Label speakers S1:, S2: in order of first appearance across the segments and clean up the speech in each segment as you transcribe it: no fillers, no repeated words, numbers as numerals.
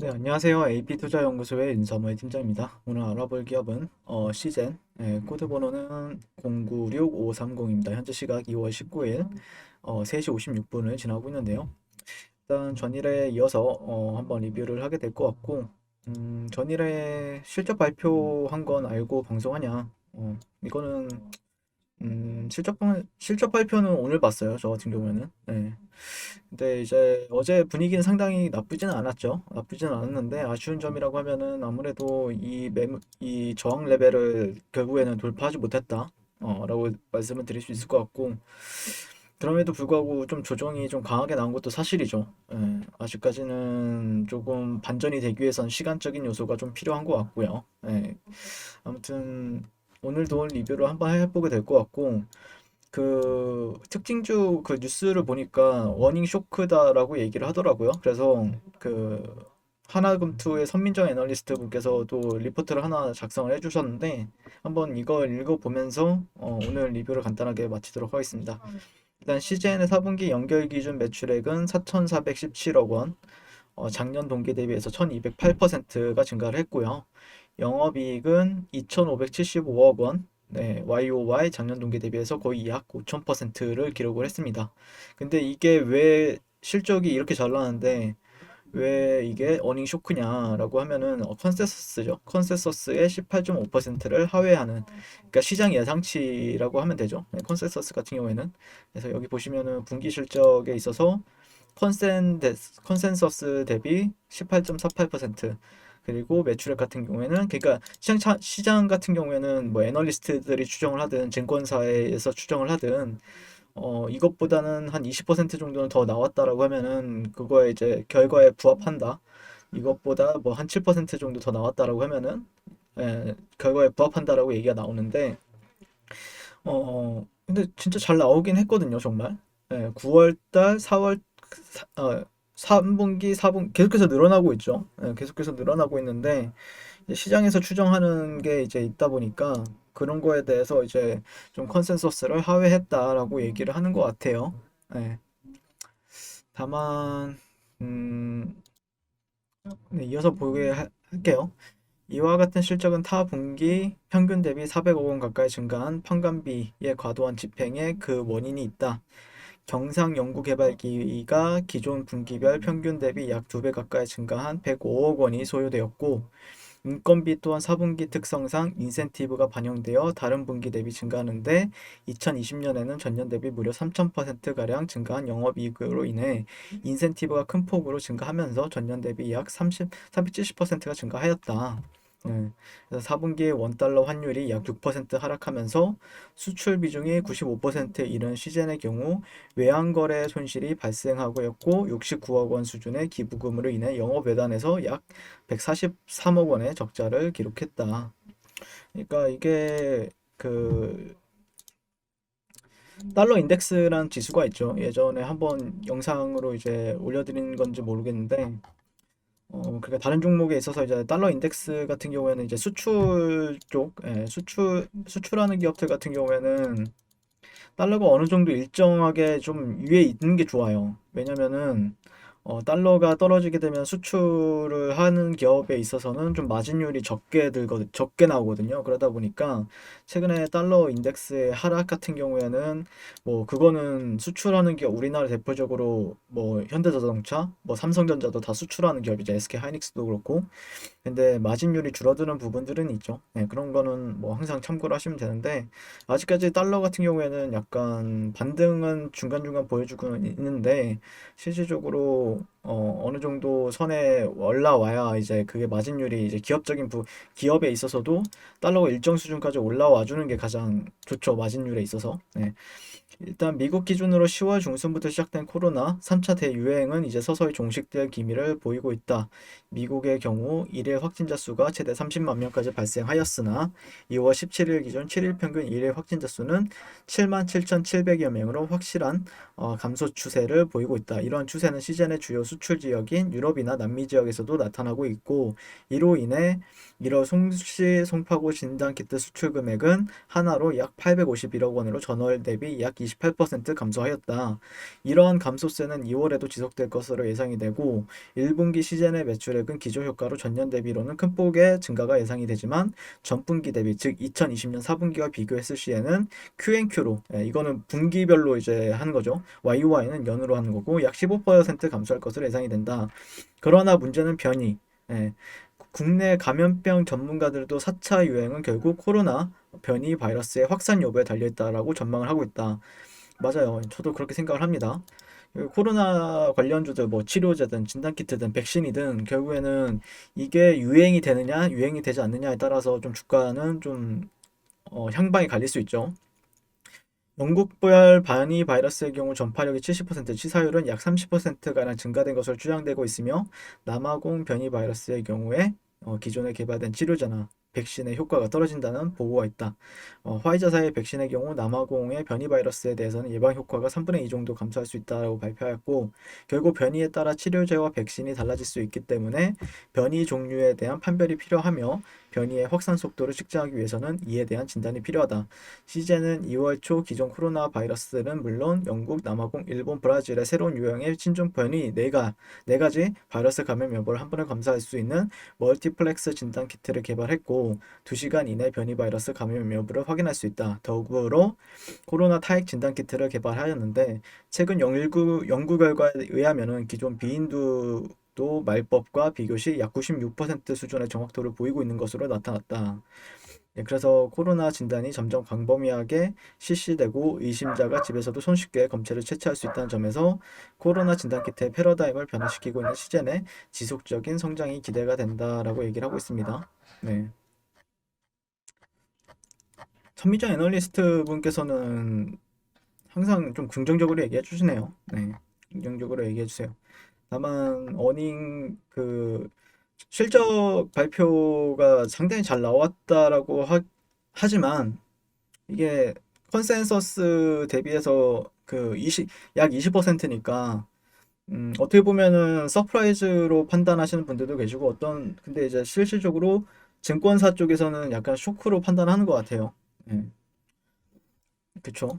S1: 네, 안녕하세요. AP투자연구소의 윤서무의 팀장입니다. 오늘 알아볼 기업은 시젠, 코드 번호는 096530입니다. 현재 시각 2월 19일 3시 56분을 지나고 있는데요. 일단 전일에 이어서 한번 리뷰를 하게 될 것 같고, 전일에 실적 발표한 건 알고 방송하냐? 이거는 실적 발표는 오늘 봤어요. 저 같은 경우에는. 네. 근데 이제 어제 분위기는 상당히 나쁘지는 않았죠. 나쁘지는 않았는데 아쉬운 점이라고 하면은 아무래도 이 저항 레벨을 결국에는 돌파하지 못했다. 라고 말씀을 드릴 수 있을 것 같고, 그럼에도 불구하고 좀 조정이 좀 강하게 나온 것도 사실이죠. 아직까지는 조금 반전이 되기 위해선 시간적인 요소가 좀 필요한 것 같고요. 아무튼 오늘도 리뷰를 한번 해보게 될 것 같고, 그 특징주 그 뉴스를 보니까 워닝 쇼크다라고 얘기를 하더라고요. 그래서 그 하나금투의 선민정 애널리스트 분께서도 리포트를 하나 작성을 해주셨는데 한번 이걸 읽어보면서 오늘 리뷰를 간단하게 마치도록 하겠습니다. 일단 CJN의 4분기 연결 기준 매출액은 4,417억 원, 작년 동기 대비해서 1,208%가 증가를 했고요. 영업이익은 2,575억 원, 네, YOY 작년 동기 대비해서 거의 약 5,000%를 기록을 했습니다. 근데 이게 왜 실적이 이렇게 잘 나왔는데 왜 이게 어닝 쇼크냐라고 하면은 컨센서스죠. 컨센서스의 18.5%를 하회하는, 그러니까 시장 예상치라고 하면 되죠. 네, 컨센서스 같은 경우에는. 그래서 여기 보시면은 분기 실적에 있어서 컨센서스 대비 18.48%, 그리고 매출액 같은 경우에는, 그러니까 시장 같은 경우에는 뭐 애널리스트들이 추정을 하든 증권사에서 추정을 하든 이것보다는 한 20% 정도는 더 나왔다라고 하면은 그거에 이제 결과에 부합한다. 이것보다 뭐 한 7% 정도 더 나왔다라고 하면은 결과에 부합한다라고 얘기가 나오는데, 근데 진짜 잘 나오긴 했거든요, 정말. 9월 달, 4월, 3분기, 4분 계속해서 늘어나고 있죠. 계속해서 늘어나고 있는데 이제 시장에서 추정하는 게 이제 있다 보니까 그런 거에 대해서 이제 좀 컨센서스를 하회했다라고 얘기를 하는 것 같아요. 예. 다만 네, 이어서 할게요. 이와 같은 실적은 타 분기 평균 대비 400억 원 가까이 증가한 판관비의 과도한 집행에 그 원인이 있다. 경상연구개발기가 기존 분기별 평균 대비 약 2배 가까이 증가한 105억 원이 소요되었고, 인건비 또한 4분기 특성상 인센티브가 반영되어 다른 분기 대비 증가하는데 2020년에는 전년 대비 무려 3000%가량 증가한 영업이익으로 인해 인센티브가 큰 폭으로 증가하면서 전년 대비 약 370%가 증가하였다. 그래서 4분기에 원달러 환율이 약 6% 하락하면서 수출 비중이 95%에 이른 시즌의 경우 외환거래 손실이 발생하고였고, 69억 원 수준의 기부금으로 인해 영업외단에서 약 143억 원의 적자를 기록했다. 그러니까 이게 그 달러 인덱스란 지수가 있죠. 예전에 한번 영상으로 이제 올려드린 건지 모르겠는데, 그러니까 다른 종목에 있어서 이제 달러 인덱스 같은 경우에는 이제 수출 쪽, 수출하는 기업들 같은 경우에는 달러가 어느 정도 일정하게 좀 위에 있는 게 좋아요. 왜냐면은 달러가 떨어지게 되면 수출을 하는 기업에 있어서는 좀 마진율이 적게 나오거든요. 그러다 보니까 최근에 달러 인덱스의 하락 같은 경우에는 뭐 그거는 수출하는 기업, 우리나라 대표적으로 뭐 현대자동차, 뭐 삼성전자도 다 수출하는 기업이죠. SK 하이닉스도 그렇고. 근데 마진율이 줄어드는 부분들은 있죠. 그런 거는 뭐 항상 참고를 하시면 되는데, 아직까지 달러 같은 경우에는 약간 반등은 중간중간 보여주고 있는데, 실질적으로 어느 정도 선에 올라와야 이제 그게 마진율이 이제 기업에 있어서도 달러가 일정 수준까지 올라와 주는 게 가장 좋죠. 마진율에 있어서. 일단 미국 기준으로 10월 중순부터 시작된 코로나 3차 대유행은 이제 서서히 종식될 기미를 보이고 있다. 미국의 경우 일일 확진자 수가 최대 30만 명까지 발생하였으나 2월 17일 기준 7일 평균 일일 확진자 수는 77,700여 명으로 확실한 감소 추세를 보이고 있다. 이러한 추세는 시즌의 주요 수출 지역인 유럽이나 남미 지역에서도 나타나고 있고, 이로 인해 1월 송씨 송파구 진단키트 수출 금액은 하나로 약 851억 원으로 전월 대비 약 28% 감소하였다. 이러한 감소세는 2월에도 지속될 것으로 예상이 되고, 1분기 시즌의 매출액은 기저효과로 전년 대비로는 큰 폭의 증가가 예상이 되지만 전분기 대비, 즉 2020년 4분기와 비교했을 시에는 QNQ로, 이거는 분기별로 이제 하는 거죠. YOY는 연으로 하는 거고 약 15% 감소할 것으로 예상이 된다. 그러나 문제는 변이. 국내 감염병 전문가들도 4차 유행은 결국 코로나 변이 바이러스의 확산 여부에 달려있다라고 전망을 하고 있다. 맞아요. 저도 그렇게 생각을 합니다. 코로나 관련주들 뭐 치료제든 진단키트든 백신이든 결국에는 이게 유행이 되느냐 유행이 되지 않느냐에 따라서 좀 주가는 좀 향방이 갈릴 수 있죠. 영국발 변이 바이러스의 경우 전파력이 70%, 치사율은 약 30%가량 증가된 것으로 추정되고 있으며, 남아공 변이 바이러스의 경우에 기존에 개발된 치료제나 백신의 효과가 떨어진다는 보고가 있다. 화이자사의 백신의 경우 남아공의 변이 바이러스에 대해서는 예방 효과가 3분의 2 정도 감소할 수 있다고 발표하였고, 결국 변이에 따라 치료제와 백신이 달라질 수 있기 때문에 변이 종류에 대한 판별이 필요하며, 변이의 확산 속도를 측정하기 위해서는 이에 대한 진단이 필요하다. 시제는 2월 초 기존 코로나 바이러스는 물론 영국, 남아공, 일본, 브라질의 새로운 유형의 신종 변이 네 가지 바이러스 감염 여부를 한 번에 검사할 수 있는 멀티플렉스 진단 키트를 개발했고, 2시간 이내 변이 바이러스 감염 여부를 확인할 수 있다. 더불어 코로나 타액 진단 키트를 개발하였는데, 최근 연구 결과에 의하면은 기존 비인두도 말법과 비교 시 약 96% 수준의 정확도를 보이고 있는 것으로 나타났다. 그래서 코로나 진단이 점점 광범위하게 실시되고 의심자가 집에서도 손쉽게 검체를 채취할 수 있다는 점에서 코로나 진단키트의 패러다임을 변화시키고 있는 시즌의 지속적인 성장이 기대가 된다라고 얘기를 하고 있습니다. 네. 선미정 애널리스트 분께서는 항상 좀 긍정적으로 얘기해 주시네요. 네. 긍정적으로 얘기해 주세요. 다만 실적 발표가 상당히 잘 나왔다라고 하지만 이게 컨센서스 대비해서 약 20%니까 어떻게 보면은 서프라이즈로 판단하시는 분들도 계시고, 근데 이제 실질적으로 증권사 쪽에서는 약간 쇼크로 판단하는 것 같아요. 예, 그쵸.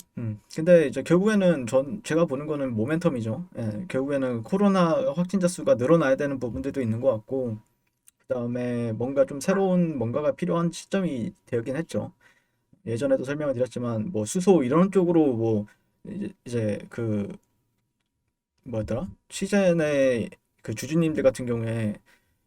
S1: 근데 이제 결국에는 제가 보는 거는 모멘텀이죠. 예, 결국에는 코로나 확진자 수가 늘어나야 되는 부분들도 있는 것 같고, 그다음에 뭔가 좀 새로운 뭔가가 필요한 시점이 되긴 했죠. 예전에도 설명을 드렸지만 뭐 수소 이런 쪽으로 뭐 이제 뭐였더라? 시즌의 그 주주님들 같은 경우에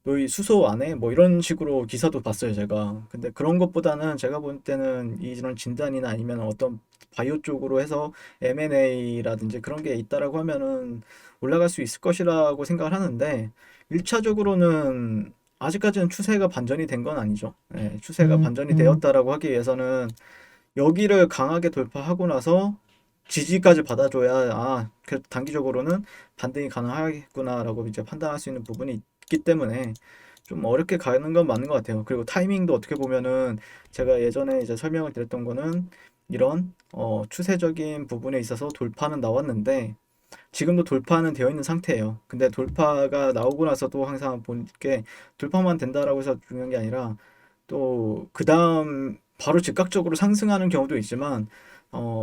S1: 너희 수소 안 해? 뭐 이런 식으로 기사도 봤어요, 제가. 근데 그런 것보다는 제가 볼 때는 이런 진단이나 아니면 어떤 바이오 쪽으로 해서 M&A라든지 그런 게 있다라고 하면은 올라갈 수 있을 것이라고 생각을 하는데, 1차적으로는 아직까지는 추세가 반전이 된 건 아니죠. 예, 추세가 반전이 되었다라고 하기 위해서는 여기를 강하게 돌파하고 나서 지지까지 받아줘야, 단기적으로는 반등이 가능하겠구나라고 이제 판단할 수 있는 부분이 있기 때문에 좀 어렵게 가는 건 맞는 것 같아요. 그리고 타이밍도 어떻게 보면은 제가 예전에 이제 설명을 드렸던 거는 이런 추세적인 부분에 있어서 돌파는 나왔는데 지금도 돌파는 되어 있는 상태예요. 근데 돌파가 나오고 나서도 항상 본 게 돌파만 된다라고 해서 중요한 게 아니라 또 그다음 바로 즉각적으로 상승하는 경우도 있지만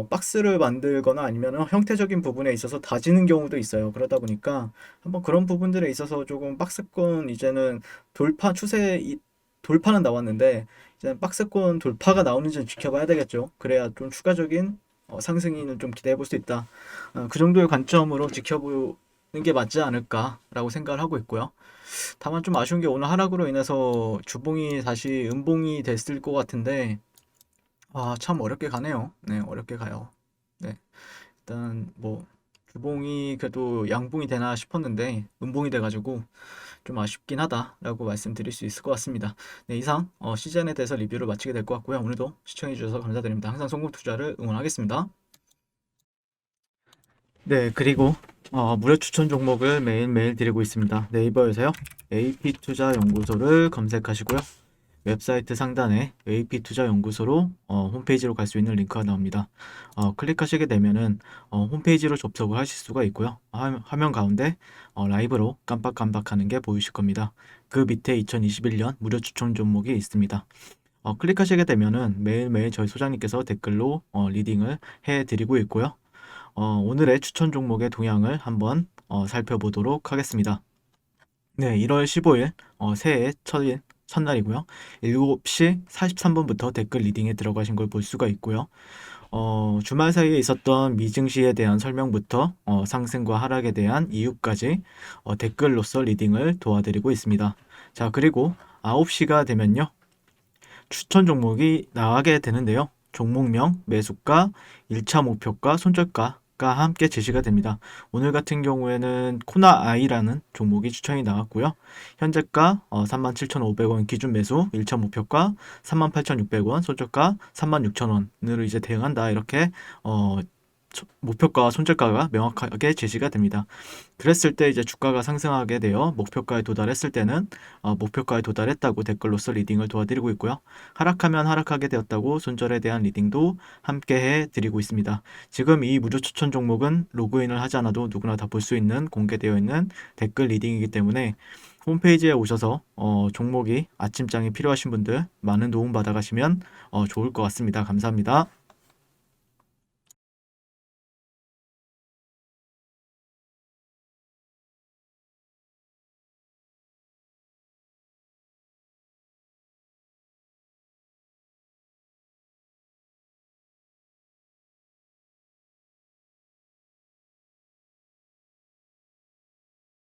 S1: 박스를 만들거나 아니면 형태적인 부분에 있어서 다지는 경우도 있어요. 그러다 보니까 한번 그런 부분들에 있어서 조금 박스권 이제는 돌파 추세 돌파는 나왔는데 이제 박스권 돌파가 나오는지 좀 지켜봐야 되겠죠. 그래야 좀 추가적인 상승이는 좀 기대해 볼 수 있다. 그 정도의 관점으로 지켜보는 게 맞지 않을까라고 생각을 하고 있고요. 다만 좀 아쉬운 게 오늘 하락으로 인해서 주봉이 다시 음봉이 됐을 것 같은데, 참 어렵게 가네요. 네, 어렵게 가요. 네, 일단 뭐 주봉이 그래도 양봉이 되나 싶었는데 음봉이 돼가지고 좀 아쉽긴 하다라고 말씀드릴 수 있을 것 같습니다. 네, 이상 시즌에 대해서 리뷰를 마치게 될 것 같고요. 오늘도 시청해 주셔서 감사드립니다. 항상 송금 투자를 응원하겠습니다. 네, 그리고 무료 추천 종목을 매일매일 드리고 있습니다. 네이버에서요. AP투자연구소를 검색하시고요. 웹사이트 상단에 AP투자연구소로 홈페이지로 갈 수 있는 링크가 나옵니다. 클릭하시게 되면은 홈페이지로 접속을 하실 수가 있고요. 화면 가운데 라이브로 깜빡깜빡하는 게 보이실 겁니다. 그 밑에 2021년 무료 추천 종목이 있습니다. 클릭하시게 되면은 매일매일 저희 소장님께서 댓글로 리딩을 해드리고 있고요. 오늘의 추천 종목의 동향을 한번 살펴보도록 하겠습니다. 네, 1월 15일 새해 첫날이고요. 7시 43분부터 댓글 리딩에 들어가신 걸 볼 수가 있고요. 주말 사이에 있었던 미증시에 대한 설명부터 상승과 하락에 대한 이유까지 댓글로서 리딩을 도와드리고 있습니다. 자, 그리고 9시가 되면요. 추천 종목이 나가게 되는데요. 종목명, 매수가, 1차 목표가, 손절가가 함께 제시가 됩니다. 오늘 같은 경우에는 코나아이라는 종목이 추천이 나왔고요. 현재가 37,500원 기준 매수, 1차 목표가 38,600원, 손절가 36,000원으로 이제 대응한다. 이렇게 목표가와 손절가가 명확하게 제시가 됩니다. 그랬을 때 이제 주가가 상승하게 되어 목표가에 도달했을 때는 목표가에 도달했다고 댓글로서 리딩을 도와드리고 있고요. 하락하면 하락하게 되었다고 손절에 대한 리딩도 함께 해드리고 있습니다. 지금 이 무료 추천 종목은 로그인을 하지 않아도 누구나 다 볼 수 있는 공개되어 있는 댓글 리딩이기 때문에 홈페이지에 오셔서 종목이 아침장이 필요하신 분들 많은 도움 받아가시면 좋을 것 같습니다. 감사합니다.